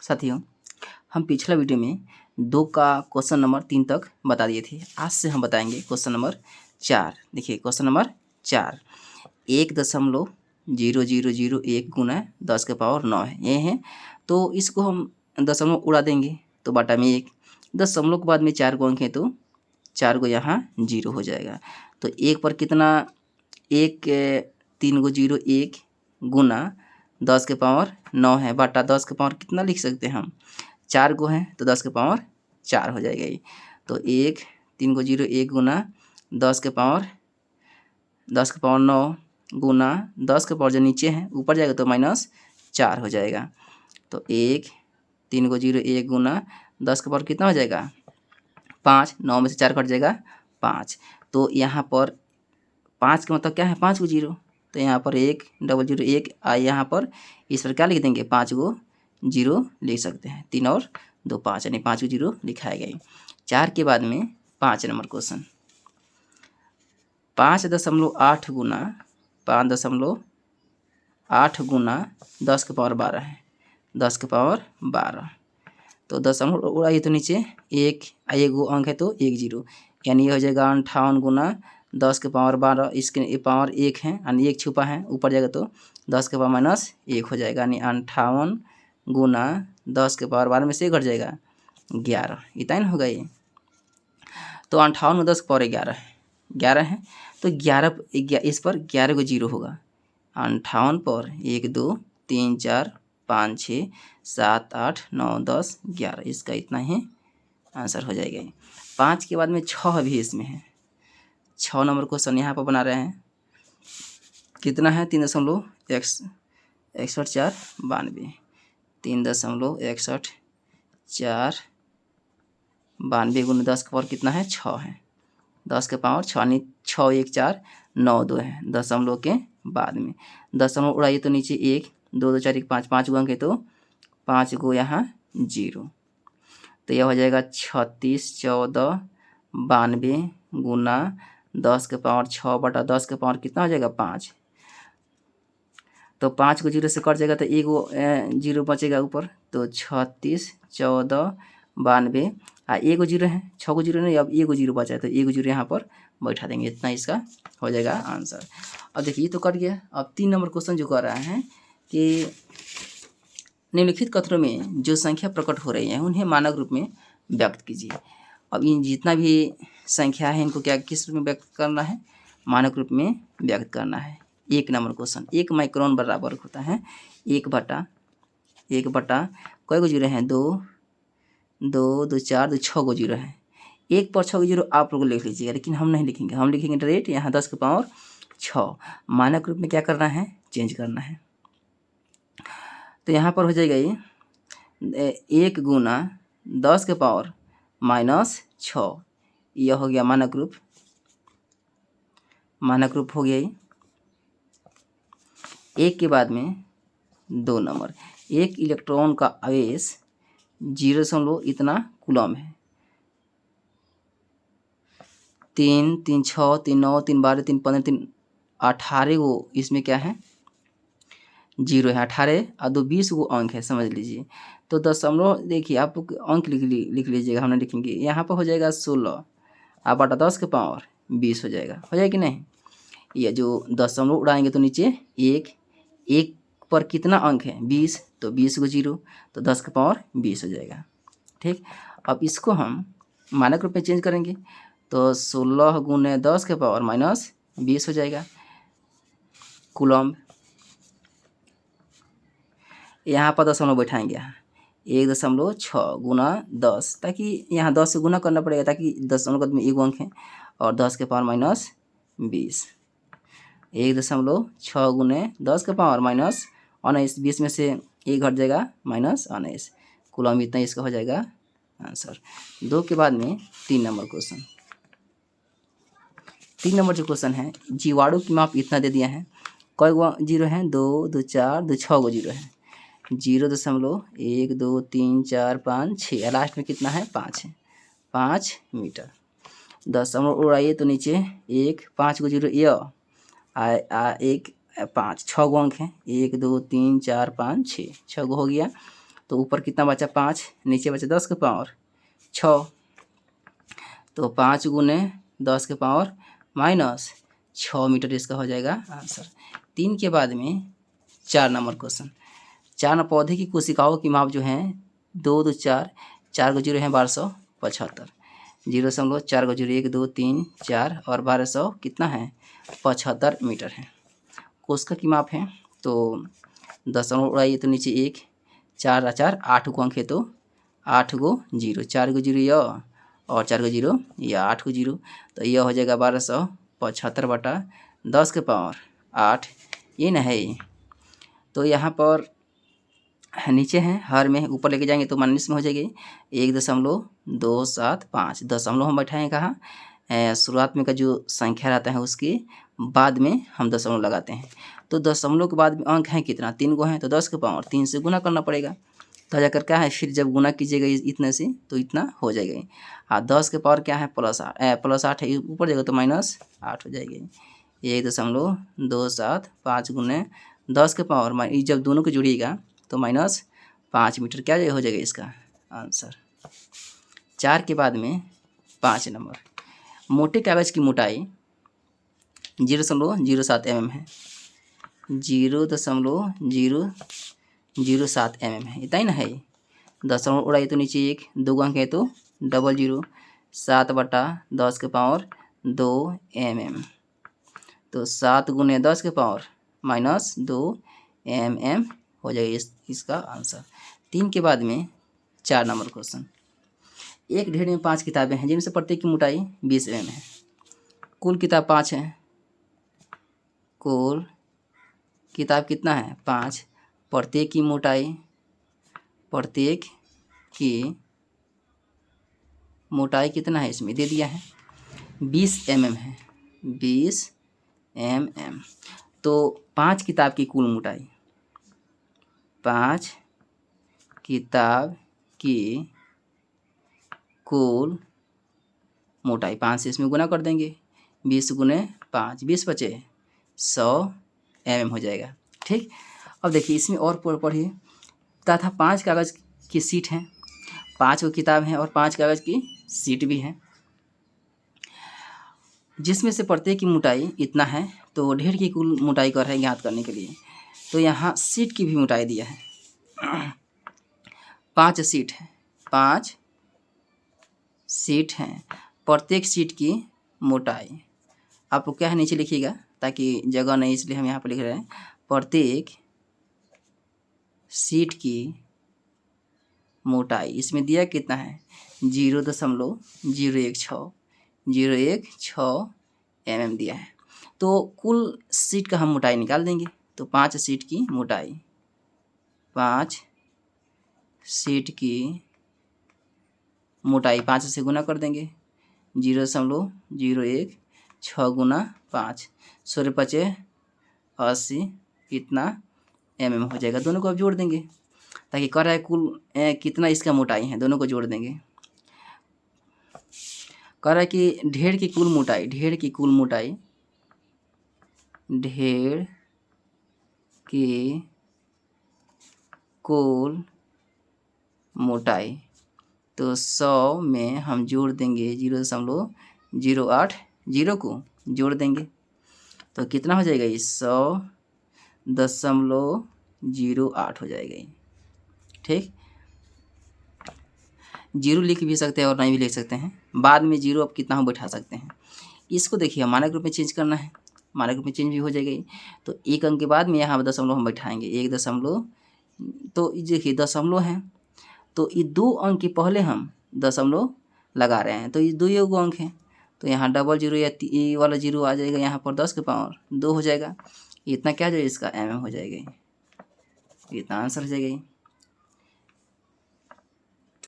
साथियों, हम पिछला वीडियो में 2 का क्वेश्चन नंबर 3 तक बता दिए थे। आज से हम बताएंगे क्वेश्चन नंबर 4। देखिए क्वेश्चन नंबर 4 1.0001 गुना 10 के पावर 9 है, ये है। तो इसको हम दशमलव उड़ा देंगे तो बटा में 1, दशमलव के बाद में 4 को अंक है तो 4 को यहाँ 0 हो जाएगा। तो 1 पर कितना 1 3 को 0 1 गुना 10 के पावर 9 है बटा 10 के पावर कितना लिख सकते हैं हम 4 को है तो 10 के पावर 4 हो जाएगा ये। तो 1 3 को 0 1 गुना 10 के पावर 9 गुना 10 के पावर जो नीचे है ऊपर जाएगा तो -4 हो जाएगा। तो 1 3 को 0 1 गुना 10 के पावर कितना हो जाएगा 5, 9 में से 4 कट जाएगा 5। तो यहाँ पर 5 का मतलब क्या है 5 को 0, तो यहाँ पर 1 यहाँ पर इस पर क्या लिख देंगे 5 को 0 लिख सकते हैं। 3 और 2 5 यानी 5 को 0 लिखाया गया। 4 के बाद में 5 नंबर क्वेश्चन 5.8 गुना 5.8 गुना 10 के पावर 12 है, 10 के पावर 12। तो दशमलव उड़ाइए तो नीचे 1 गो अंक है तो 1 0 यानी ये हो जाएगा 58 गुना 10 के पावर 12। इसके पावर 1 है यानी 1 छुपा है ऊपर जाएगा तो 10 के पावर -1 हो जाएगा यानी 58 गुना 10 के पावर 12 में से घट जाएगा 11, इतना होगा ये। तो 58 में 10 के पावर 11 है तो 11 इस पर 11 को 0 होगा। 58 पर 1 2 3 4 5 6 7 8 9 10 11, इसका इतना ही आंसर हो जाएगा। 5 के बाद में 6 भी इसमें है। 6 नंबर क्वेश्चन यहाँ पर बना रहे हैं। कितना है 3.61 92, 3.61 92 गुना 10 के पावर कितना है 6 है, 10 के पावर 6 यानी 6 1 4 9 2 है दशमलव के बाद में। दशमलव उड़ाइए तो नीचे 1 2 2 4 1 5 5 को अंक है तो 5 को यहाँ 0, तो यह हो जाएगा 36 14 92 गुना 10 के पावर 6 बटा 10 के पावर कितना हो जाएगा 5। तो 5 को 0 से कट जाएगा तो 1 को 0 बचेगा ऊपर, तो 36 14 92 1 को 0 है 6 को 0 नहीं, अब 1 को 0 बचा है तो 1 को 0 यहाँ पर बैठा देंगे, इतना इसका हो जाएगा आंसर। अब देखिए ये तो कट गया। अब 3 नंबर क्वेश्चन जो कर रहा है कि निम्नलिखित कथनों में जो संख्या प्रकट हो रही है उन्हें मानक रूप में व्यक्त कीजिए। अब इन जितना भी संख्या है इनको क्या किस रूप में व्यक्त करना है मानक रूप में व्यक्त करना है। 1 नंबर क्वेश्चन 1 माइक्रोन बराबर होता है 1 बटा कई को 0 है 2 2 2 4 2 6 को 0 है। 1 पर 6 को 0 आप लोग लिख लीजिएगा, लेकिन हम नहीं लिखेंगे, हम लिखेंगे डायरेक्ट यहाँ 10 के पावर 6 मानक रूप में क्या करना है चेंज करना है। तो यहाँ पर हो जाएगा ये 1 गुना 10 के पावर -6, यह हो गया मानक रूप हो गया ये। 1 के बाद में 2 नंबर 1 इलेक्ट्रॉन का आवेश 0 इतना कूलम है। 3 3 6 3 9 3 12 3 15 3 18 को इसमें क्या है 0 है, 18 और 2 20 को अंक है समझ लीजिए। तो दशमलव देखिए आप अंक लिख लीजिएगा, हम नहीं लिखेंगे। यहाँ पर हो जाएगा 16 और बटा 10 के पावर 20 हो जाएगा कि नहीं। ये जो दशमलव उड़ाएंगे तो नीचे 1 पर कितना अंक है 20, तो 20 को 0 तो 10 के पावर 20 हो जाएगा। ठीक, अब इसको हम मानक रूप में चेंज करेंगे तो 16 गुने 10 के पावर -20 हो जाएगा कूलम। यहाँ पर दशमलव बैठाएंगे, यहाँ 1.6 गुना 10, ताकि यहाँ 10 से गुना करना पड़ेगा ताकि दशमलव में 1 अंक है और 10 के पावर -20। 1.6 गुने 10 के पावर -19, 20 में से 1 घट जाएगा -19 कूलम, इतना इसका हो जाएगा आंसर। 2 के बाद में 3 नंबर क्वेश्चन 3 नंबर जो क्वेश्चन है जीवाणु की माप इतना दे दिया है, कई गो 0 है 2 2 4 2 6 को 0 है, 0.1 2 3 4 5 6 लास्ट में कितना है 5 है 5 मीटर। दशमलव उड़ाइए तो नीचे 1 5 को 0 1 5 6 गो अंक है 1 2 3 4 5 6 गो हो गया। तो ऊपर कितना बचा 5, नीचे बचा 10 के पावर 6, तो 5 गुने 10 के पावर माइनस 6 मीटर इसका हो जाएगा आंसर। 3 के बाद में 4 नंबर क्वेश्चन। 4 पौधे की कोशिकाओं की माप जो है 2 2 4, 4 को जीरो है 1275, 0.4 को जीरो 1 2 3 4 और 1200 कितना है 75 मीटर है। कोशिका की माप है तो दशमलव उड़ाइए तो नीचे 1, 4 4 8 को अंक है तो 8 को जीरो, 4 को जीरो यह और 4 को जीरो या 8 को जीरो, तो यह हो जाएगा 1275 बटा 10 के पावर 8, ये ना है। तो यहाँ पर नीचे हैं हर में, ऊपर लेके जाएंगे तो माइनस में हो जाएगी 1.275। दशमलव हम बैठाएँ कहाँ, शुरुआत में का जो संख्या रहता है उसके बाद में हम दशमलव लगाते हैं। तो दशमलव के बाद में अंक है कितना 3 गो हैं, तो 10 के पावर 3 से गुना करना पड़ेगा, तो जाकर क्या है फिर जब गुना कीजिएगा इतने से तो इतना हो जाएगा। हाँ 10 के पावर क्या है +8 है, ऊपर जाएगा तो -8 हो जाएगी। 1.275 गुने 10 के पावर जब दोनों को जोड़िएगा तो -5 मीटर क्या हो जाएगा इसका आंसर। 4 के बाद में 5 नंबर। मोटे कागज़ की मोटाई 0.07 mm है, 0.007 mm है, इतना ही ना है। दशमलव उड़ाइए तो नीचे 1, 2 अंक है तो 00, 7 बटा 10 के पावर 2 mm, तो 7 गुने 10 के पावर -2 mm हो जाएगा इसका आंसर। 3 के बाद में 4 नंबर क्वेश्चन। एक ढेर में 5 किताबें हैं जिनसे प्रत्येक की मोटाई 20 mm है। कुल किताब 5 है, कुल किताब कितना है 5, प्रत्येक की मोटाई कितना है इसमें दे दिया है 20 mm है, 20 mm। तो 5 किताब की कुल मोटाई, 5 किताब की कुल मोटाई 5 से इसमें गुना कर देंगे, 20 गुने 5, 20 बचे 100 mm हो जाएगा। ठीक, अब देखिए इसमें और पढ़िए, तथा 5 कागज़ की सीट हैं, 5 को किताब हैं और 5 कागज़ की सीट भी हैं, जिसमें से प्रत्येक की मोटाई इतना है। तो ढेर की कुल मोटाई कर है ज्ञात करने के लिए, तो यहाँ सीट की भी मोटाई दिया है। 5 सीट है, 5 सीट हैं, प्रत्येक सीट की मोटाई आपको क्या है नीचे लिखिएगा ताकि जगह नहीं, इसलिए हम यहाँ पर लिख रहे हैं प्रत्येक सीट की मोटाई। इसमें दिया कितना है 0.016 mm दिया है। तो कुल सीट का हम मोटाई निकाल देंगे, तो 5 सीट की मोटाई, 5 सीट की मोटाई 5 से गुना कर देंगे, 0.016 गुना 5, 16 पचे 80, इतना mm हो जाएगा। दोनों को अब जोड़ देंगे ताकि कर रहा है कुल कितना इसका मोटाई है, दोनों को जोड़ देंगे। कह रहा है कि ढेर की कुल मोटाई, ढेर की कुल मोटाई, तो 100 में हम जोड़ देंगे 0.08, 0 को जोड़ देंगे तो कितना हो जाएगा 100.08 हो जाएगा। ठीक, 0 लिख भी सकते हैं और नहीं भी लिख सकते हैं, बाद में 0 अब कितना हम बैठा सकते हैं। इसको देखिए मानक रूप में चेंज करना है, मानक रूप में चेंज भी हो जाएगी। तो 1 अंक के बाद में यहाँ दशमलव हम बैठाएंगे, 1 दशमलव, तो देखिए दशमलव है तो ये 2 अंक के पहले हम दशमलव लगा रहे हैं, तो ये 2 अंक हैं, तो यहाँ 00 या ये वाला 0 आ जाएगा, यहाँ पर 10 के पावर 2 हो जाएगा, इतना क्या हो जाएगा इसका mm हो जाएगा, इतना आंसर हो जाएगा।